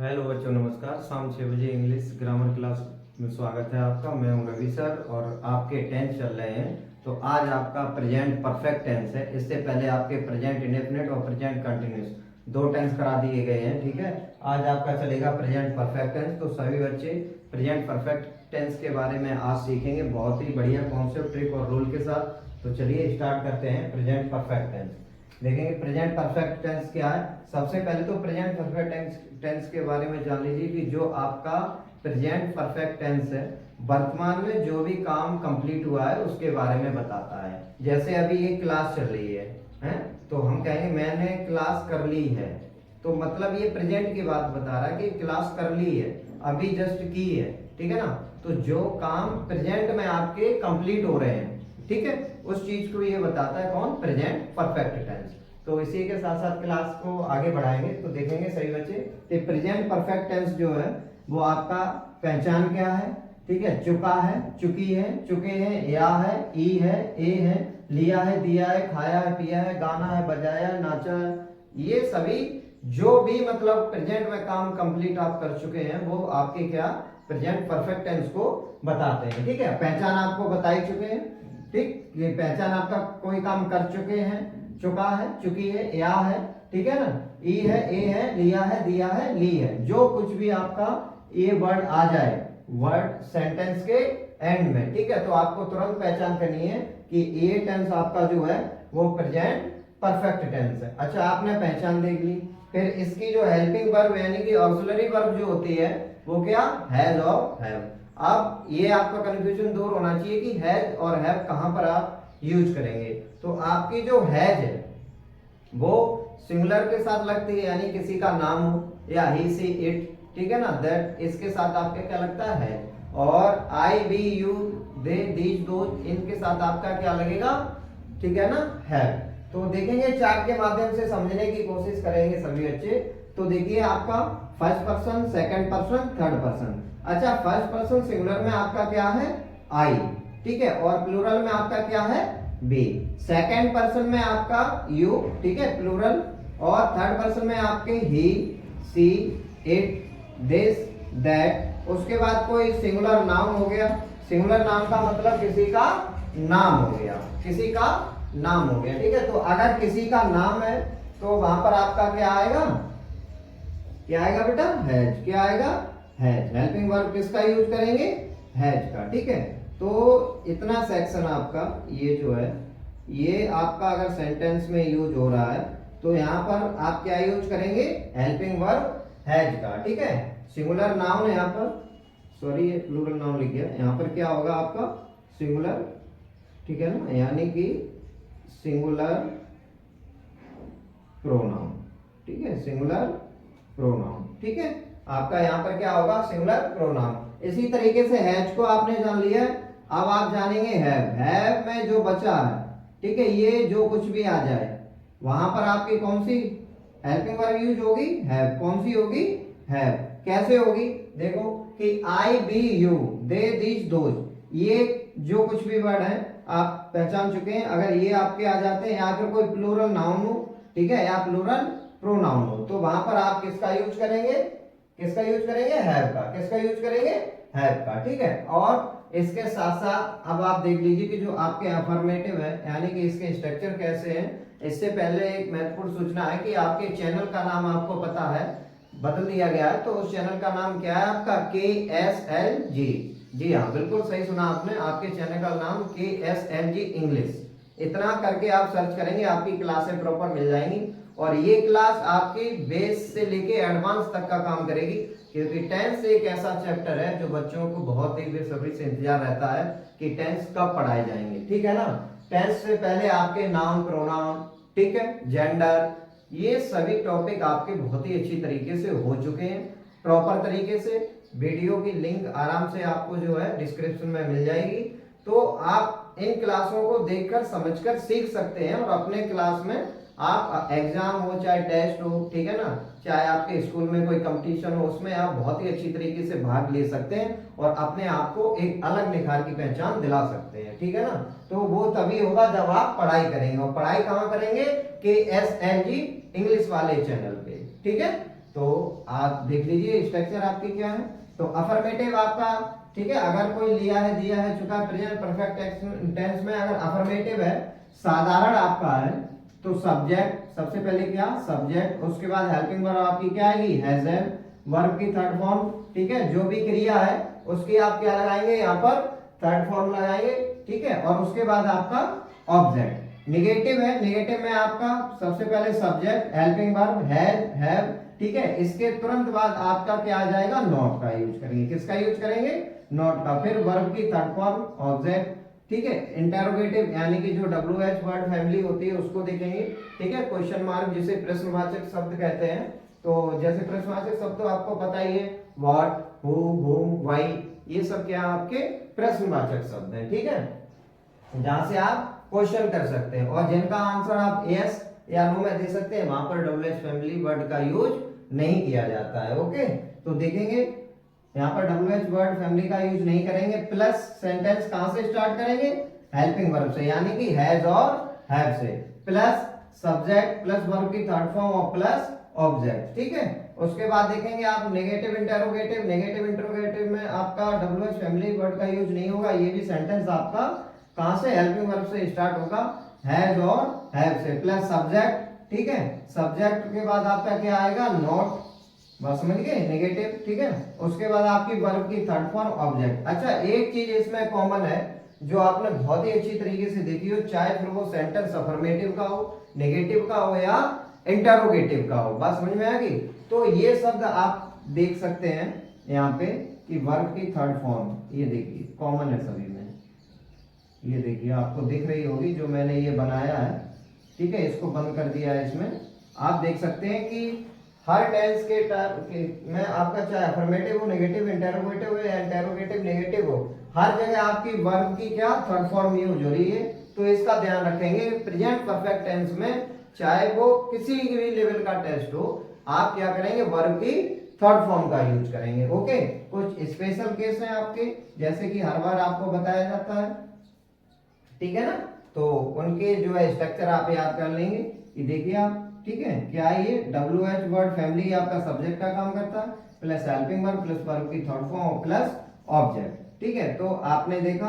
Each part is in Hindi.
हेलो बच्चों, नमस्कार। शाम 6 बजे इंग्लिश ग्रामर क्लास में स्वागत है आपका। मैं हूं रवि सर और आपके टेंस चल रहे हैं। तो आज आपका प्रेजेंट परफेक्ट टेंस है। इससे पहले आपके प्रेजेंट इंडेफिनिट और प्रेजेंट कंटिन्यूस दो टेंस करा दिए गए हैं, ठीक है। आज आपका चलेगा प्रेजेंट परफेक्ट टेंस। तो सभी बच्चे प्रेजेंट परफेक्ट टेंस के बारे में आज सीखेंगे, बहुत ही बढ़िया कॉन्सेप्ट, ट्रिक और रूल के साथ। तो चलिए स्टार्ट करते हैं प्रेजेंट परफेक्ट टेंस। देखेंगे प्रेजेंट परफेक्ट टेंस क्या है। सबसे पहले तो प्रेजेंट परफेक्ट टेंस के बारे में जान लीजिए कि जो आपका प्रेजेंट परफेक्ट टेंस है, वर्तमान में जो भी काम कंप्लीट हुआ है उसके बारे में बताता है। जैसे अभी ये क्लास चल रही है तो हम कहेंगे मैंने क्लास कर ली है। तो मतलब ये प्रेजेंट की बात बता रहा है कि क्लास कर ली है, अभी जस्ट की है, ठीक है ना। तो जो काम प्रेजेंट में आपके कंप्लीट हो रहे हैं, ठीक है, उस चीज को ये बताता है कौन, प्रेजेंट परफेक्ट टेंस। तो इसी के साथ साथ क्लास को आगे बढ़ाएंगे तो देखेंगे सही बच्चे कि प्रेजेंट परफेक्ट टेंस जो है वो आपका पहचान क्या है, ठीक है। चुका है, चुकी है, चुके हैं, या है, ई है, ए है, लिया है, दिया है, खाया है, पिया है, गाना है, बजाया है, नाचा है, ये सभी जो भी मतलब प्रेजेंट में काम कंप्लीट आप कर चुके हैं वो आपके क्या, प्रेजेंट परफेक्ट टेंस को बताते हैं, ठीक है। पहचान आपको बता ही चुके हैं, ठीक। ये पहचान आपका कोई काम कर चुके हैं, चुका है, चुकी है, या है, ठीक है ना, ई है, ए है, लिया है, दिया है, ली है, जो कुछ भी आपका ये वर्ड आ जाए वर्ड सेंटेंस के एंड में, ठीक है। तो आपको तुरंत पहचान करनी है कि ये टेंस आपका जो है वो प्रेजेंट परफेक्ट टेंस है। अच्छा, आपने पहचान देख ली। फिर इसकी जो हेल्पिंग वर्ब यानी कि ऑक्सिलरी वर्ब जो होती है वो क्या, हैज और हैव। अब ये आपका कंफ्यूजन दूर होना चाहिए कि हैज और हैव कहां पर आप यूज करेंगे। तो आपकी जो हैज है वो सिंगुलर के साथ लगती है, यानी किसी का नाम हो, या ही सी इट, ठीक है ना, दैट, इसके साथ आपका क्या लगता है। और I we you they these those, इनके साथ आपका क्या लगेगा, ठीक है ना, हैव। तो देखेंगे चार्ट के माध्यम से समझने की कोशिश करेंगे सभी बच्चे। तो देखिए आपका first person, second person, third person. अच्छा, फर्स्ट पर्सन सिंगुलर में आपका क्या है, आई, ठीक है, और प्लूरल में आपका क्या है, बी। सेकंड पर्सन में आपका यू, ठीक है, प्लूरल। और थर्ड पर्सन में आपके ही, सी, इट, दिस, दैट। उसके बाद कोई सिंगुलर नाउन हो गया। सिंगुलर नाउन का मतलब किसी का नाम हो गया, किसी का नाम हो गया, ठीक है। तो अगर किसी का नाम है तो वहां पर आपका क्या आएगा, क्या आएगा बेटा, हैज। क्या आएगा, हैज। हेल्पिंग वर्ब किसका यूज करेंगे, हैज का, ठीक है। तो इतना सेक्शन आपका ये जो है ये आपका अगर सेंटेंस में यूज हो रहा है तो यहाँ पर आप क्या यूज करेंगे, हेल्पिंग वर्ब हैज का, ठीक है। सिंगुलर नाउन है यहाँ पर, सॉरी ये प्लूरल नाउन लिख गया, यहाँ पर क्या होगा आपका सिंगुलर, ठीक है ना, यानी कि सिंगुलर प्रोनाउन, ठीक है, सिंगुलर प्रोनाउन, ठीक है। आपका यहाँ पर क्या होगा, सिंगुलर प्रोनाउन। इसी तरीके से हैज को आपने जान लिया। अब आप जानेंगे हैव। हैव में जो बचा है, ठीक है, ये जो कुछ भी आ जाए वहां पर आपकी कौन सी हेल्पिंग वर्ब यूज होगी, हैव। कौन सी होगी, हैव। कैसे होगी, देखो कि I we you they these those, ये जो कुछ भी वर्ड है आप पहचान चुके हैं। अगर ये आपके आ जाते हैं या फिर कोई प्लूरल नाउन हो, ठीक है, या प्लूरल प्रोनाउन हो, तो वहां पर आप किसका यूज करेंगे, किसका यूज करेंगे, हैव का। किसका यूज करेंगे, हैव का, ठीक है। और इसके साथ साथ अब आप देख लीजिए कि जो आपके अफर्मेटिव है यानी कि इसके स्ट्रक्चर कैसे हैं। इससे पहले एक महत्वपूर्ण सूचना है कि आपके चैनल का नाम आपको पता है बदल दिया गया है। तो उस चैनल का नाम क्या है आपका, KSLG। जी हाँ, बिल्कुल सही सुना आपने, आपके चैनल का नाम KSLG इंग्लिश। इतना करके आप सर्च करेंगे आपकी क्लासें प्रॉपर मिल जाएंगी। और ये क्लास आपकी बेस से लेके एडवांस तक का काम करेगी, क्योंकि टेंस एक ऐसा चैप्टर है जो बच्चों को बहुत ही बेसब्री से इंतजार रहता है कि टेंस कब पढ़ाए जाएंगे, ठीक है ना। टेंस से पहले आपके नाउन, प्रोनाउन, ठीक है, जेंडर, ये सभी टॉपिक आपके बहुत ही अच्छी तरीके से हो चुके हैं प्रॉपर तरीके से। वीडियो की लिंक आराम से आपको जो है डिस्क्रिप्शन में मिल जाएगी। तो आप इन क्लासों को देखकर समझकर सीख सकते हैं और अपने क्लास में आप एग्जाम हो चाहे टेस्ट हो, ठीक है ना, चाहे आपके स्कूल में कोई कंपटीशन हो, उसमें आप बहुत ही अच्छी तरीके से भाग ले सकते हैं और अपने आप को एक अलग निखार की पहचान दिला सकते हैं, ठीक है ना। तो वो तभी होगा जब आप पढ़ाई करेंगे। और पढ़ाई कहाँ करेंगे, KSLG इंग्लिश वाले चैनल पे, ठीक है। तो आप देख लीजिए स्ट्रक्चर आपकी क्या है। तो अफर्मेटिव आपका, ठीक है, अगर कोई लिया है, दिया है, चुका प्रेजेंट परफेक्ट टेंस में अगर अफर्मेटिव है, साधारण आपका है, तो सब्जेक्ट सबसे पहले क्या, सब्जेक्ट, उसके बाद हेल्पिंग वर्ब आपकी क्या आएगी, हैज हैव, वर्ब की थर्ड फॉर्म, ठीक है, जो भी क्रिया है उसकी आप क्या लगाएंगे यहाँ पर, थर्ड फॉर्म लगाएंगे, ठीक है, और उसके बाद आपका ऑब्जेक्ट। निगेटिव है, निगेटिव में आपका सबसे पहले subject, helping verb has have, ठीक है, इसके तुरंत बाद आपका क्या आ जाएगा, नॉट का यूज करेंगे। किसका यूज करेंगे, नॉट का। फिर वर्ब की थर्ड फॉर्म ऑब्जेक्ट, ठीक है, इंटरोगेटिव यानी कि जो WH वर्ड फैमिली होती है उसको देखेंगे, ठीक है, क्वेश्चन मार्क जिसे प्रश्नवाचक शब्द कहते हैं। तो जैसे प्रश्नवाचक शब्द तो आपको पता ही है, व्हाट, हु, हुम, व्हाई, ये सब क्या आपके प्रश्नवाचक शब्द हैं, ठीक है, जहां से आप क्वेश्चन कर सकते हैं और जिनका आंसर आप यस या नो में दे सकते हैं, वहां पर WH फैमिली वर्ड का यूज नहीं किया जाता है। ओके, तो देखेंगे यहाँ पर WH वर्ड फैमिली का यूज नहीं करेंगे। प्लस सेंटेंस कहां से स्टार्ट करेंगे, हेल्पिंग वर्ब से, यानी कि हैज और हैव से, प्लस सब्जेक्ट प्लस वर्ब की थर्ड फॉर्म और प्लस ऑब्जेक्ट, ठीक है। उसके बाद देखेंगे आप नेगेटिव इंटरोगेटिव, नेगेटिव इंटरोगेटिव में आपका WH फैमिली वर्ड का यूज नहीं होगा। ये भी सेंटेंस आपका कहां से, हेल्पिंग वर्ब से स्टार्ट होगा, हैज और हैव से, प्लस सब्जेक्ट, ठीक है, सब्जेक्ट के बाद आपका क्या आएगा, नॉट, बस समझ गए, नेगेटिव, ठीक है। उसके बाद आपकी वर्ब की थर्ड फॉर्म ऑब्जेक्ट। अच्छा, एक चीज इसमें कॉमन है जो आपने बहुत ही अच्छी तरीके से देखी हो, चाहे फिर वो सेंटेंस अफर्मेटिव का हो, नेगेटिव का हो या इंटरोगेटिव का हो, बात समझ में आ गई। तो ये शब्द आप देख सकते हैं यहाँ पे कि वर्ब की थर्ड फॉर्म, ये देखिए कॉमन है सभी में, ये देखिए आपको दिख रही होगी जो मैंने ये बनाया है, ठीक है, इसको बंद कर दिया है। इसमें आप देख सकते हैं कि हर टेंस के में आपका चाहे अफर्मेटिव हो, नेगेटिव इंटरोगेटिव हो या इंटरोगेटिव नेगेटिव हो, हर जगह आपकी वर्ब की क्या थर्ड फॉर्म यूज हो रही है। तो इसका ध्यान रखेंगे प्रेजेंट परफेक्ट टेंस में, चाहे वो किसी भी लेवल का टेस्ट हो, आप क्या करेंगे, वर्ब की थर्ड फॉर्म का यूज करेंगे। ओके, कुछ स्पेशल केस हैं आपके, जैसे कि हर बार आपको बताया जाता है, ठीक है ना, तो उनके जो है स्ट्रक्चर आप याद कर लेंगे कि देखिए आप, ठीक है, क्या है ये, WH वर्ड फैमिली आपका सब्जेक्ट का काम करता है, plus helping verb plus verb की थर्ड फॉर्म प्लस ऑब्जेक्ट, ठीक है। तो आपने देखा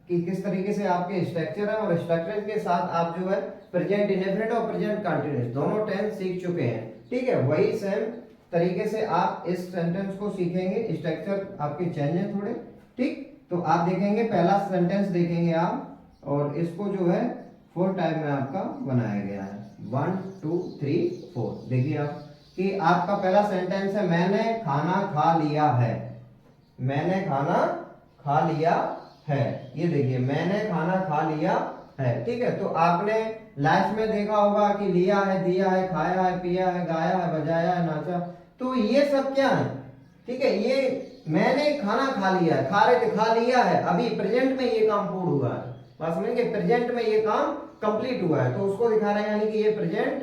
कि किस तरीके से आपके स्ट्रक्चर है, और स्ट्रक्चर के साथ आप जो है प्रेजेंट इंडेफिनिट और प्रेजेंट कंटीन्यूअस दोनों टेंस सीख चुके हैं, ठीक है। वही सेम तरीके से आप इस सेंटेंस को सीखेंगे, स्ट्रक्चर आपके चेंज है थोड़े, ठीक। तो आप देखेंगे पहला सेंटेंस देखेंगे आप, और इसको जो है 4 टाइप में आपका बनाया गया है, 1 2 3 4। देखिए आप कि आपका पहला सेंटेंस है, मैंने खाना खा लिया है, मैंने खाना खा लिया है, ये देखिए मैंने खाना खा लिया है, ठीक है। तो आपने लास्ट में देखा होगा कि लिया है, दिया है, खाया है, पिया है, गाया है, बजाया है, नाचा, तो ये सब क्या है, ठीक है, ये मैंने खाना खा लिया है, खा रहे थे, खा लिया है, अभी प्रेजेंट में ये काम पूर्ण हुआ है, बात समझेंगे, प्रेजेंट में ये काम कंप्लीट हुआ है, तो उसको दिखा रहे हैं, यानी कि ये प्रेजेंट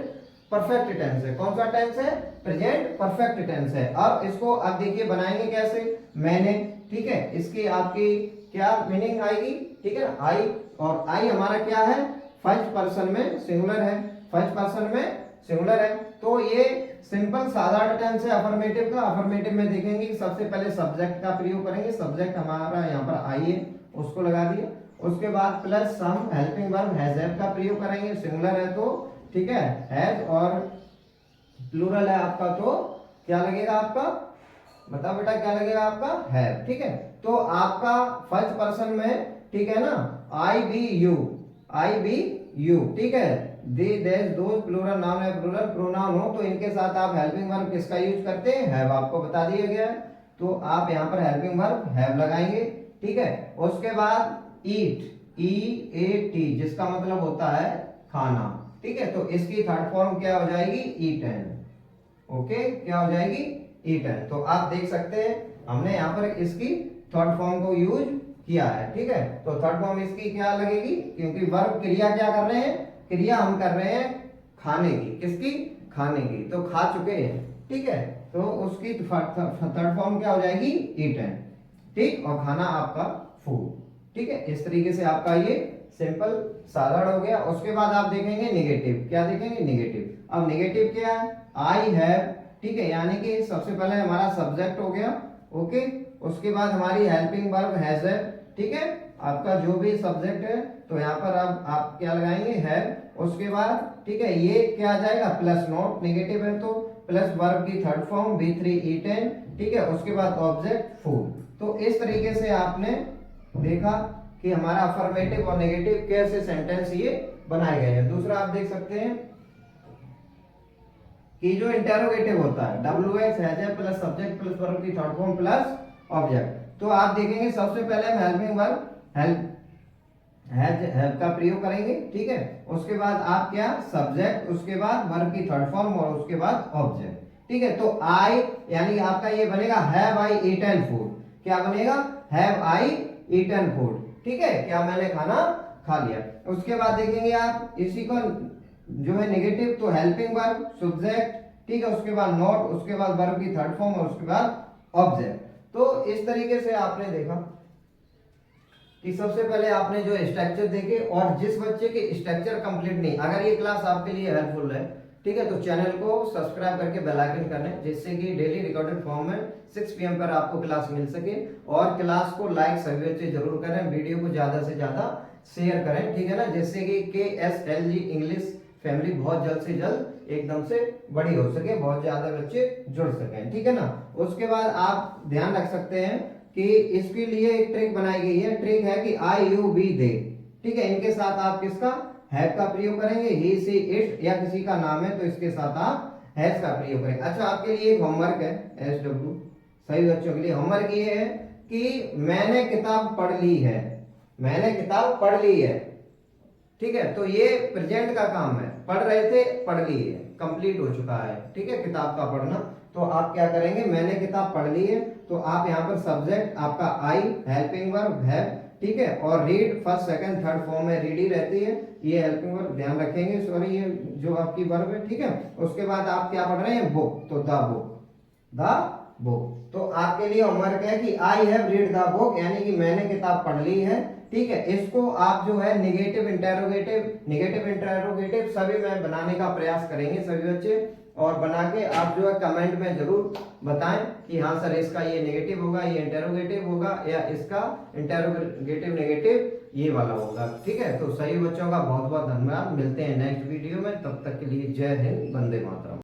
परफेक्ट टेंस है। कौन सा टेंस है, प्रेजेंट परफेक्ट टेंस है। अब इसको आप देखिए बनाएंगे कैसे, मैंने, ठीक है, इसकी आपकी क्या मीनिंग आएगी, ठीक है, आई, और आई हमारा क्या है, फर्स्ट पर्सन में सिंगुलर है, फर्स्ट पर्सन में सिंगुलर है, तो ये सिंपल साधारण टेंस है अफर्मेटिव का। अफर्मेटिव में देखेंगे कि सबसे पहले सब्जेक्ट का प्रयोग करेंगे, सब्जेक्ट हमारा यहाँ पर आई है, उसको लगा दिया, उसके बाद plus some helping verb has have का प्रयोग करेंगे, सिंगुलर है तो, ठीक है, हैज, और प्लूरल है आपका तो क्या लगेगा आपका, बताओ बेटा क्या लगेगा आपका, हैव, ठीक है। तो आपका फर्स्ट पर्सन में, ठीक है ना, I we you, I we you, ठीक है, they these those plural noun है, प्लूरल प्रोनाउन हो तो इनके साथ आप हेल्पिंग वर्ब किसका यूज करते हैं, हैव, आपको बता दिया गया है, तो आप यहाँ पर हेल्पिंग वर्ब हैव लगाएंगे, ठीक है। उसके बाद ईट, ई ए टी, जिसका मतलब होता है खाना, ठीक है, तो इसकी थर्ड फॉर्म क्या हो जाएगी, ईटन, ओके, क्या हो जाएगी, ईटन। तो आप देख सकते हैं हमने यहाँ पर इसकी थर्ड फॉर्म को यूज किया है, ठीक है। तो थर्ड फॉर्म इसकी क्या लगेगी, क्योंकि वर्ब क्रिया क्या कर रहे हैं, क्रिया हम कर रहे हैं खाने की, किसकी, खाने की, तो खा चुके हैं, ठीक है, तो उसकी थर्ड फॉर्म क्या हो जाएगी, ईटन, ठीक, और खाना आपका फूड, ठीक है। इस तरीके से आपका ये सिंपल साधारण हो गया। उसके बाद आप देखेंगे निगेटिव, क्या देखेंगे, निगेटिव। अब निगेटिव क्या है, आई हैव, ठीक है, यानी कि सबसे पहले हमारा सब्जेक्ट हो गया, ओके, उसके बाद हमारी हेल्पिंग वर्ब हैज है, ठीक है, आपका जो भी सब्जेक्ट है तो यहाँ पर आप क्या लगाएंगे, हैव, उसके बाद ठीक है ये क्या आ जाएगा, प्लस नॉट, नेगेटिव है तो प्लस वर्ब की थर्ड फॉर्म बी3 ईटेन, ठीक है, उसके बाद ऑब्जेक्ट फूड। तो इस तरीके से आपने देखा कि हमारा अफर्मेटिव और नेगेटिव कैसे सेंटेंस ये बनाए गए हैं। दूसरा आप देख सकते हैं कि जो इंटेरोगेटिव होता है WH has plus subject plus verb की थर्ड फॉर्म प्लस ऑब्जेक्ट, तो आप देखेंगे सबसे पहले हम हेल्पिंग वर्ब हेल्प हैव का प्रयोग करेंगे, ठीक है, उसके बाद आप क्या, सब्जेक्ट, उसके बाद वर्ब की थर्ड फॉर्म और उसके बाद ऑब्जेक्ट, ठीक है। तो आई यानी आपका ये बनेगा हैव आई ईटन फूड, क्या बनेगा, हैव आई ईटन फूड, ठीक है, क्या मैंने खाना खा लिया। उसके बाद देखेंगे आप इसी को जो है नेगेटिव, तो हेल्पिंग वर्ब सब्जेक्ट, ठीक है, उसके बाद नॉट, उसके बाद वर्ब की थर्ड फॉर्म और उसके बाद ऑब्जेक्ट। तो इस तरीके से आपने देखा कि सबसे पहले आपने जो स्ट्रक्चर देखे, और जिस बच्चे के स्ट्रक्चर कंप्लीट नहीं, अगर ये क्लास आपके लिए हेल्पफुल है, ठीक है, तो चैनल को सब्सक्राइब करके बेल आइकन कर लें, जिससे कि डेली रिकॉर्डेड फॉर्म में 6 PM पर आपको क्लास मिल सके। और क्लास को लाइक सभी बच्चे जरूर करें, वीडियो को ज्यादा से ज्यादा शेयर करें, ठीक है ना, जिससे कि KSLG इंग्लिश फैमिली बहुत जल्द से जल्द एकदम से बड़ी हो सके, बहुत ज्यादा बच्चे जुड़ सकें, ठीक है ना। उसके बाद आप ध्यान रख सकते हैं कि इसके लिए एक ट्रिक बनाई गई है, ट्रिक है कि आई यू वी दे, ठीक है, इनके साथ आप किसका, हैव का प्रयोग करेंगे, ही सी इट, या किसी का नाम है तो इसके साथ आप हैज का प्रयोग करेंगे। अच्छा, आपके लिए एक होमवर्क है, SW सभी बच्चों के लिए होमवर्क ये है कि मैंने किताब पढ़ ली है, मैंने किताब पढ़ ली है, ठीक है, तो ये प्रेजेंट का काम है, पढ़ रहे थे, पढ़ ली है, कंप्लीट हो चुका है, ठीक है, किताब का पढ़ना। तो आप क्या करेंगे, मैंने किताब पढ़ ली है, तो आप यहाँ पर सब्जेक्ट आपका आई, हेल्पिंग वर्ब है, ठीक है, और read first second third form में रीड ही रहती है, ये हेल्पिंग वर्ब ध्यान रखेंगे, सॉरी ये जो आपकी वर्ब है, ठीक है। उसके बाद आप क्या पढ़ रहे हैं, बुक, तो द बुक। तो आपके लिए होमवर्क है कि I have read the book, यानी कि मैंने किताब पढ़ ली है, ठीक है। इसको आप जो है नेगेटिव इंटेरोगेटिव सभी में बनाने का प्रयास करेंगे सभी बच्चे, और बना के आप जो है कमेंट में जरूर बताएं कि हाँ सर इसका ये नेगेटिव होगा, ये इंटेरोगेटिव होगा, या इसका इंटेरोगेटिव नेगेटिव ये वाला होगा, ठीक है। तो सही बच्चों का बहुत बहुत धन्यवाद, मिलते हैं नेक्स्ट वीडियो में, तब तक के लिए जय हिंद, वंदे मातरम।